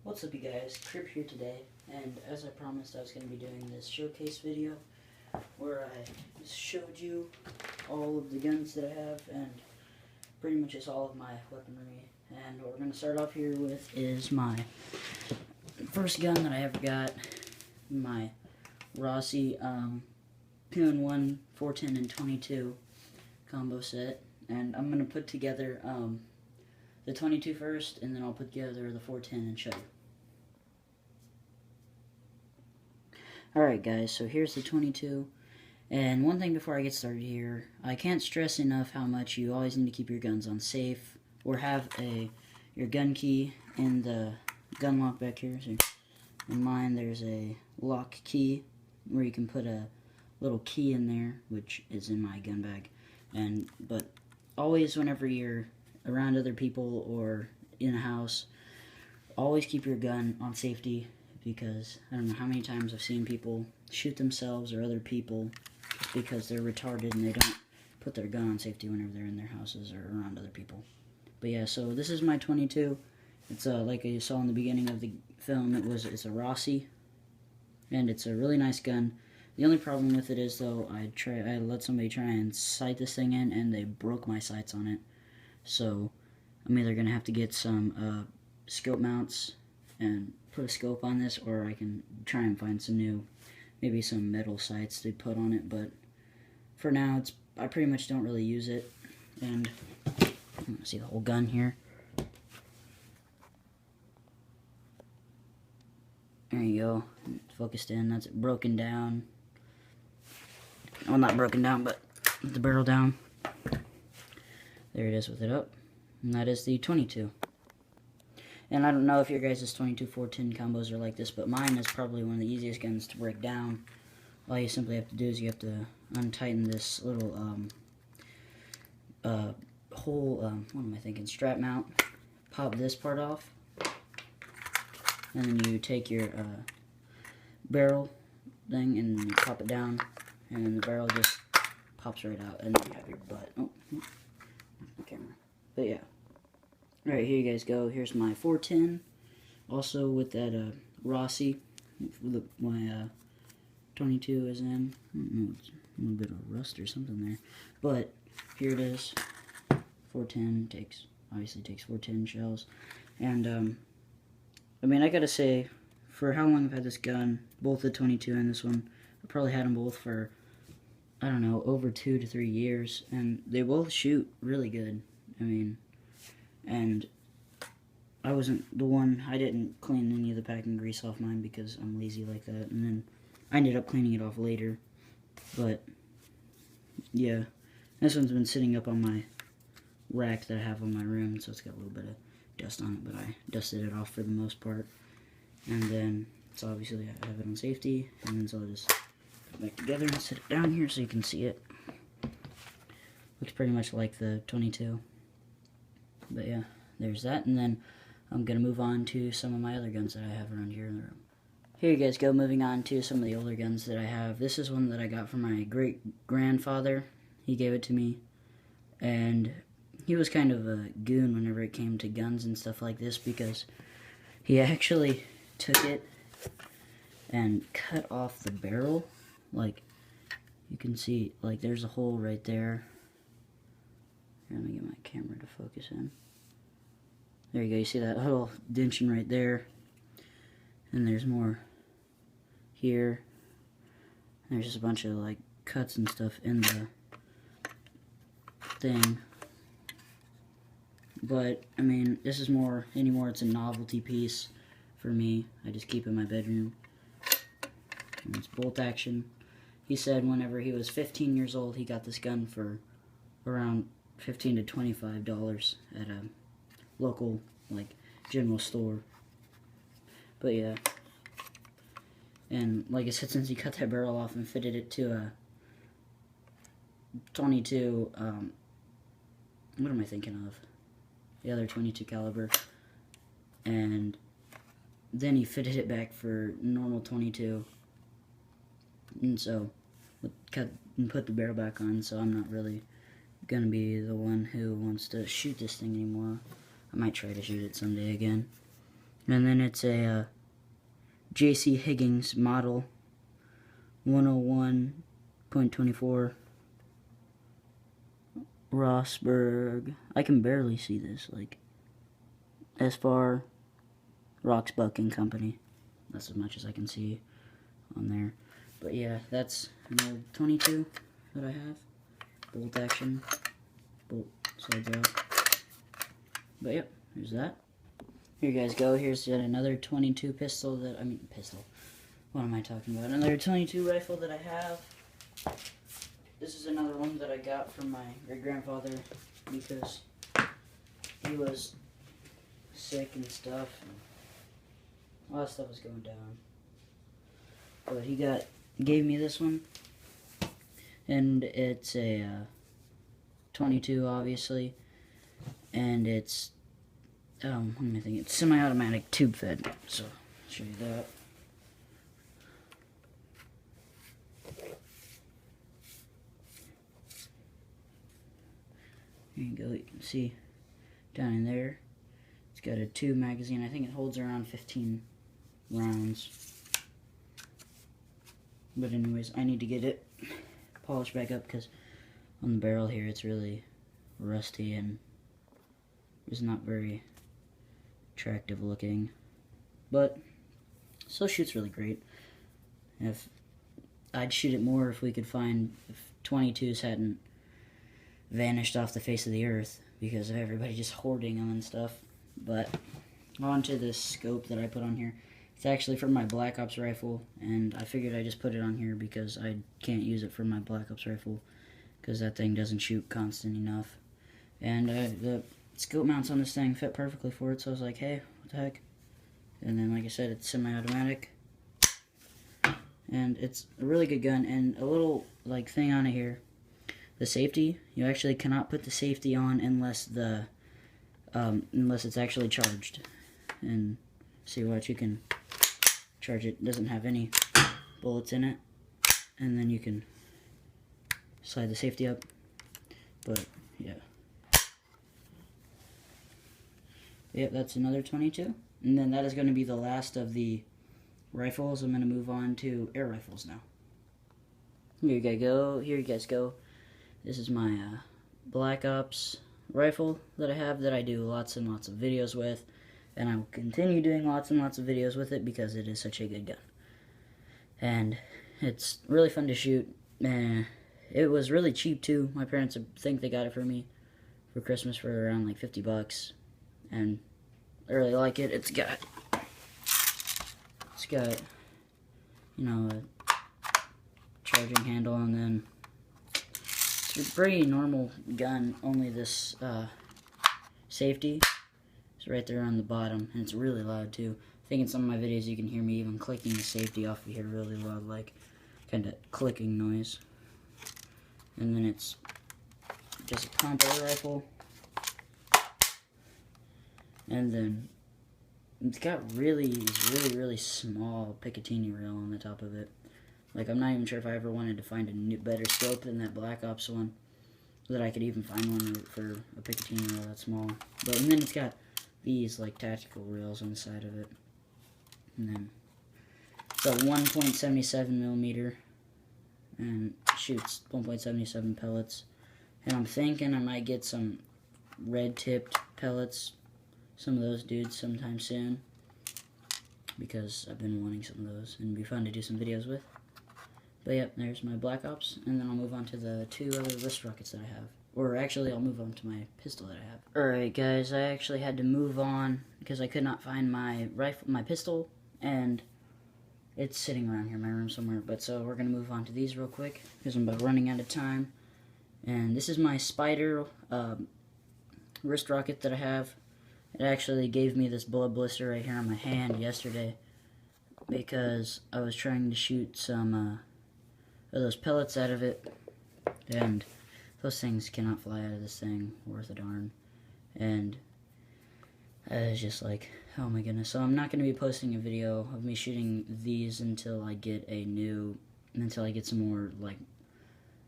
What's up, you guys? Crip here today, and as I promised, I was going to be doing this showcase video where I showed you all of the guns that I have and pretty much just all of my weaponry. And what we're going to start off here with is my first gun that I ever got, my Rossi P1, 410, and 22 combo set. And I'm going to put together the 22 first, and then I'll put together the 410 and show you. Alright guys, so here's the 22, and one thing before I get started here, I can't stress enough how much you always need to keep your guns on safe, or have your gun key in the gun lock back here. So in mine there's a lock key, where you can put a little key in there, which is in my gun bag, but always whenever you're around other people or in a house, always keep your gun on safety, because I don't know how many times I've seen people shoot themselves or other people just because they're retarded and they don't put their gun on safety whenever they're in their houses or around other people. But yeah, so this is my 22. It's like you saw in the beginning of the film, it's a Rossi, and it's a really nice gun. The only problem with it is, though, I let somebody try and sight this thing in, and they broke my sights on it. So I'm either gonna have to get some scope mounts and put a scope on this, or I can try and find some new, maybe some metal sights to put on it. But for now, I pretty much don't really use it. And see the whole gun here. There you go, it's focused in. That's broken down. Well, not broken down, but with the barrel down. There it is with it up, and that is the 22. And I don't know if your guys' 22 410 combos are like this, but mine is probably one of the easiest guns to break down. All you simply have to do is you have to untighten this little what am I thinking, strap mount, pop this part off, and then you take your barrel thing and you pop it down, and then the barrel just pops right out, and then you have your butt. Oh, the camera. But yeah. Alright, here you guys go. Here's my 410, also with that Rossi. Look, my 22 is in. I don't know, it's a little bit of rust or something there. But here it is. 410 obviously takes 410 shells. And I mean, I gotta say, for how long I've had this gun, both the 22 and this one, I probably had them both for, I don't know, over 2 to 3 years, and they both shoot really good. I mean, and I didn't clean any of the packing grease off mine because I'm lazy like that, and then I ended up cleaning it off later. But yeah, this one's been sitting up on my rack that I have in my room, so it's got a little bit of dust on it, but I dusted it off for the most part. And then, so obviously I have it on safety, and then so I'll just put it back together and set it down here so you can see it. Looks pretty much like the 22. But yeah, there's that, and then I'm going to move on to some of my other guns that I have around here in the room. Here you guys go, moving on to some of the older guns that I have. This is one that I got from my great-grandfather. He gave it to me, and he was kind of a goon whenever it came to guns and stuff like this, because he actually took it and cut off the barrel. Like, you can see, like, there's a hole right there. Here, let me get my camera to focus in. There you go, you see that little dention right there, and there's more here. There's just a bunch of like cuts and stuff in the thing. But I mean, this is it's a novelty piece for me. I just keep it in my bedroom. And it's bolt action. He said whenever he was 15 years old, he got this gun for around $15 to $25 at a local, like, general store. But yeah, and like I said, since he cut that barrel off and fitted it to a 22, what am I thinking of? The other 22 caliber, and then he fitted it back for normal 22, and so cut and put the barrel back on. So I'm not really gonna be the one who wants to shoot this thing anymore. I might try to shoot it someday again. And then it's a J.C. Higgins model 101.24 Rossberg. I can barely see this, like SFAR Roxbuck and Company. That's as much as I can see on there. But yeah, that's another 22 that I have. Bolt action. Bolt slides out. But yep, here's that. Here you guys go. Here's yet another 22 pistol that, pistol. What am I talking about? Another 22 rifle that I have. This is another one that I got from my great-grandfather because he was sick and stuff. And a lot of stuff was going down. But he gave me this one. And it's a 22, obviously. And it's, what am I thinking? It's semi-automatic tube fed. So, I'll show you that. Here you go, you can see down in there, it's got a tube magazine. I think it holds around 15 rounds. But anyways, I need to get it polished back up because on the barrel here it's really rusty and it's not very attractive looking. But still shoots really great. If I'd shoot it more if we could find, if 22s hadn't vanished off the face of the earth because of everybody just hoarding them and stuff. But on to this scope that I put on here. It's actually for my Black Ops rifle, and I figured I'd just put it on here because I can't use it for my Black Ops rifle because that thing doesn't shoot constant enough. And the scope mounts on this thing fit perfectly for it, so I was like, hey, what the heck? And then, like I said, it's semi-automatic. And it's a really good gun, and a little like thing on it here. The safety, you actually cannot put the safety on unless the unless it's actually charged. And see what you can charge it. It doesn't have any bullets in it, and then you can slide the safety up. But yeah, yep, that's another 22, and then that is going to be the last of the rifles. I'm going to move on to air rifles now. Here you go. Here you guys go. This is my Black Ops rifle that I have that I do lots and lots of videos with. And I will continue doing lots and lots of videos with it because it is such a good gun. And it's really fun to shoot. It was really cheap too. My parents think they got it for me for Christmas for around like 50 bucks. And I really like it. It's got, you know, a charging handle, and then it's a pretty normal gun, only this safety is right there on the bottom, and it's really loud too. I think in some of my videos you can hear me even clicking the safety off of here really loud, like kind of clicking noise. And then it's just a pump air rifle, and then it's got really small Picatinny rail on the top of it. Like, I'm not even sure if I ever wanted to find a better scope than that Black Ops one, so that I could even find one for a Picatinny rail that small. But and then it's got these like tactical rails on the side of it, and then it's a 1.77 millimeter, and it shoots 1.77 pellets. And I'm thinking I might get some red tipped pellets, some of those dudes sometime soon, because I've been wanting some of those and it'd be fun to do some videos with. But yep, there's my Black Ops, and then I'll move on to the 2 other wrist rockets that I have. Or actually, I'll move on to my pistol that I have. Alright guys, I actually had to move on because I could not find my pistol, and it's sitting around here in my room somewhere. But so we're going to move on to these real quick because I'm about running out of time. And this is my Spider wrist rocket that I have. It actually gave me this blood blister right here on my hand yesterday because I was trying to shoot some of those pellets out of it, and those things cannot fly out of this thing worth a darn. And I was just like, oh my goodness. So I'm not going to be posting a video of me shooting these until I get some more like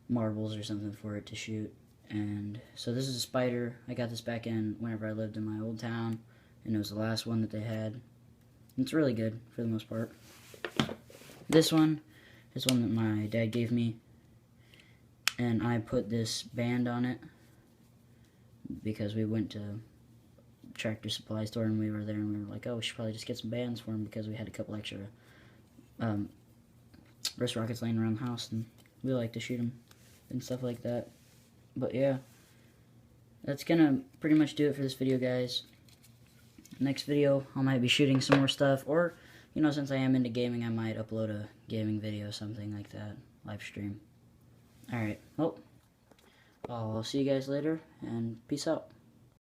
marbles or something for it to shoot. And so this is a Spider. I got this back in whenever I lived in my old town, and it was the last one that they had. It's really good for the most part. This one is one that my dad gave me, and I put this band on it because we went to Tractor Supply store and we were there and we were like, oh, we should probably just get some bands for him because we had a couple extra wrist rockets laying around the house and we like to shoot them and stuff like that. But yeah, that's gonna pretty much do it for this video, guys. Next video, I might be shooting some more stuff, or, you know, since I am into gaming, I might upload a gaming video, something like that, live stream. Alright, well, I'll see you guys later, and peace out.